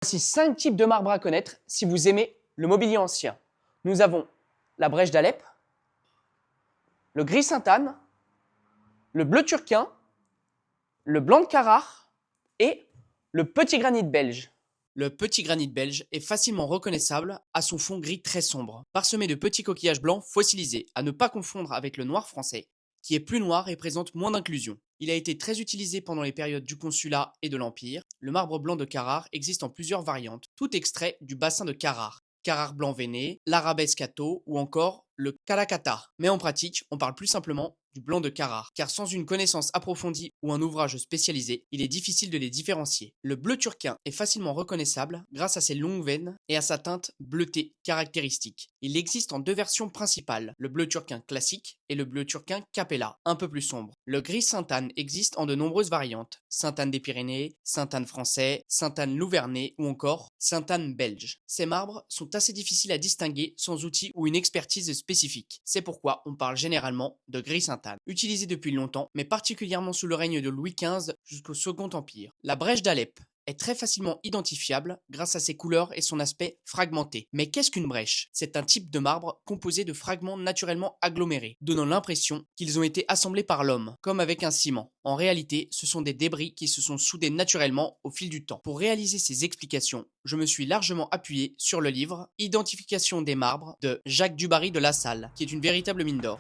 Voici 5 types de marbre à connaître si vous aimez le mobilier ancien. Nous avons la brèche d'Alep, le gris Sainte-Anne, le bleu turquin, le blanc de Carrare et le petit granit belge. Le petit granit belge est facilement reconnaissable à son fond gris très sombre, parsemé de petits coquillages blancs fossilisés, à ne pas confondre avec le noir français, qui est plus noir et présente moins d'inclusion. Il a été très utilisé pendant les périodes du Consulat et de l'Empire. Le marbre blanc de Carrare existe en plusieurs variantes, tout extrait du bassin de Carrare. Carrare blanc veiné, l'arabescato ou encore le calacata. Mais en pratique, on parle plus simplement du blanc de Carrare, car sans une connaissance approfondie ou un ouvrage spécialisé, il est difficile de les différencier. Le bleu turquin est facilement reconnaissable grâce à ses longues veines et à sa teinte bleutée caractéristique. Il existe en deux versions principales, le bleu turquin classique et le bleu turquin capella, un peu plus sombre. Le gris Sainte-Anne existe en de nombreuses variantes, Sainte-Anne des Pyrénées, Sainte-Anne français, Sainte-Anne louvernais ou encore Sainte-Anne belge. Ces marbres sont assez difficiles à distinguer sans outils ou une expertise spécifique. C'est pourquoi on parle généralement de gris Sainte-Anne, utilisé depuis longtemps, mais particulièrement sous le règne de Louis XV jusqu'au Second Empire. La brèche d'Alep est très facilement identifiable grâce à ses couleurs et son aspect fragmenté. Mais qu'est-ce qu'une brèche? C'est un type de marbre composé de fragments naturellement agglomérés, donnant l'impression qu'ils ont été assemblés par l'homme, comme avec un ciment. En réalité, ce sont des débris qui se sont soudés naturellement au fil du temps. Pour réaliser ces explications, je me suis largement appuyé sur le livre Identification des marbres de Jacques Dubarry de La Salle, qui est une véritable mine d'or.